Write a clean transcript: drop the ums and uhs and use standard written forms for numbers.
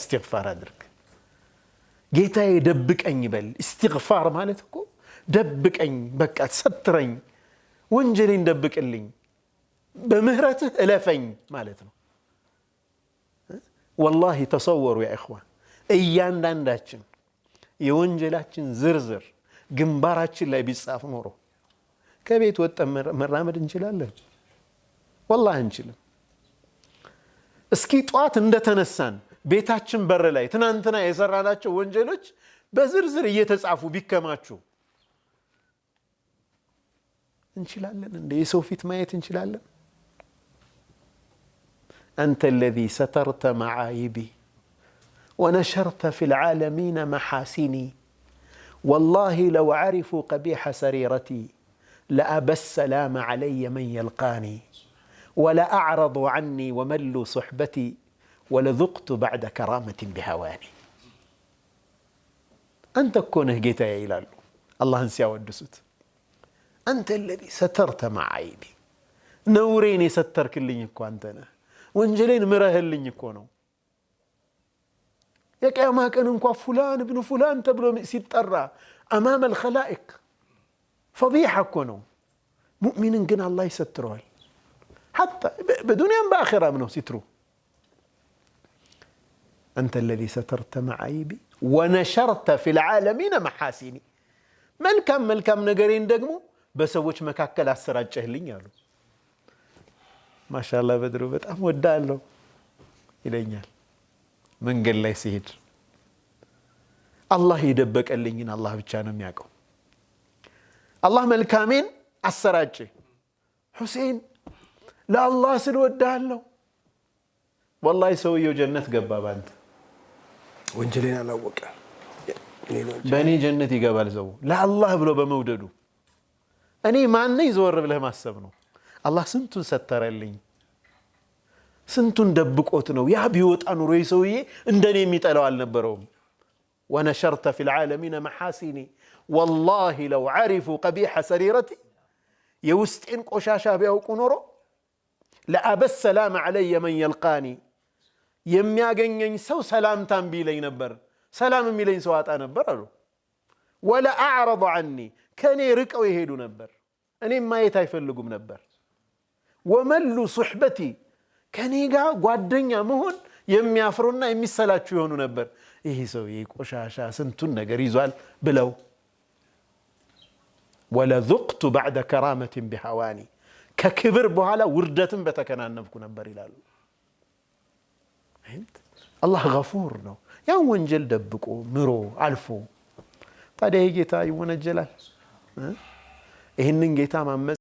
استغفار أدرك جيتا يدبك أني بل استغفار مالتكو دبك أني بكات سترين وانجلين دبك اللين بمهرته ألفين مالتنا والله تصوروا يا إخوة أيان دانداتشن يوانجلاتشن زرزر جنباراتشن لا بيصاف نورو كبيت وتأمر مرامد انجلالله والله انجلم اسكي طوات اندتنسان ቤታችን በር ላይ ትናንትና የሰራናቸው ወንጀሎች በዝርዝር እየተጻፉ ቢከማቹ እንችላለን እንደ የሰው ፊት ማየት እንችላለን أنت الذي سترت معايبي ونشرت في العالمين محاسني والله لو عرفوا قبيح سريرتي لأبى السلام علي من يلقاني ولا أعرضوا عني وملوا صحبتي ولذقت بعد كرامة بهواني أنت كونه جيتا يا إلال الله انسيا ودسوت أنت الذي سترت معايبي نوريني سترك اللي يكو أنتنا وانجلين مره اللي يكونو يك يا ما كان انكو فلان ابن فلان تبلو سيتطرى أمام الخلائق فضيحة كونو مؤمن قنا الله يستروه حتى بدنيا بآخرة منه سترو أنت الذي سترت معايبي ونشرت في العالمين محاسني ملكم نقرين دقمو بسوش مكاكل السراج جهلين يالو ما شاء الله بدرو بتأم ودالو إلينا من قل لي سيد الله يدبك اللين الله بتشانم ياكو الله ملكامين السراج حسين لا الله سلو ودالو والله يسوي جنة قباب أنت وانجلين على وقع بني جنتي قبل زو لا الله بلو بموددو أني ما أني زور بله ما السبنو الله سنتون ستر اللي سنتون دبك أوتنو يا بيوت أنو ريسوي اندني ميتالو على النبروم ونشرت في العالمين محاسني والله لو عرفوا قبيح سريرتي يوستئن قشاشا بيوكو نورو لأبى السلام علي من يلقاني የሚያገኘኝ ሰው ሰላምታን ቢለኝ ነበር ሰላም የሚለኝ ሰው አጣ ነበር አሉ ولا اعرض عني ከኔ ርቀው ይሄዱ ነበር እኔ ማየት አይፈልጉም ነበር وملوا صحبتي ከኔ ጋር ጓደኛ መሆን የሚያፍሩና የሚሰላቹ ይሆኑ ነበር ይሄ ሰው ይቆሻሻ ስንቱን ነገር ይዟል ብለው ولا ذقت بعد كرامة بهواني ككبر በኋላ ውርደትን በተከናነብኩ ነበር ይላሉ الله غفور ነው ያ ወንጀል ደብቆ ምሮ አልፎ ታዲያ ጌታ ይወነጀላል ይሄንን ጌታ ማመጽ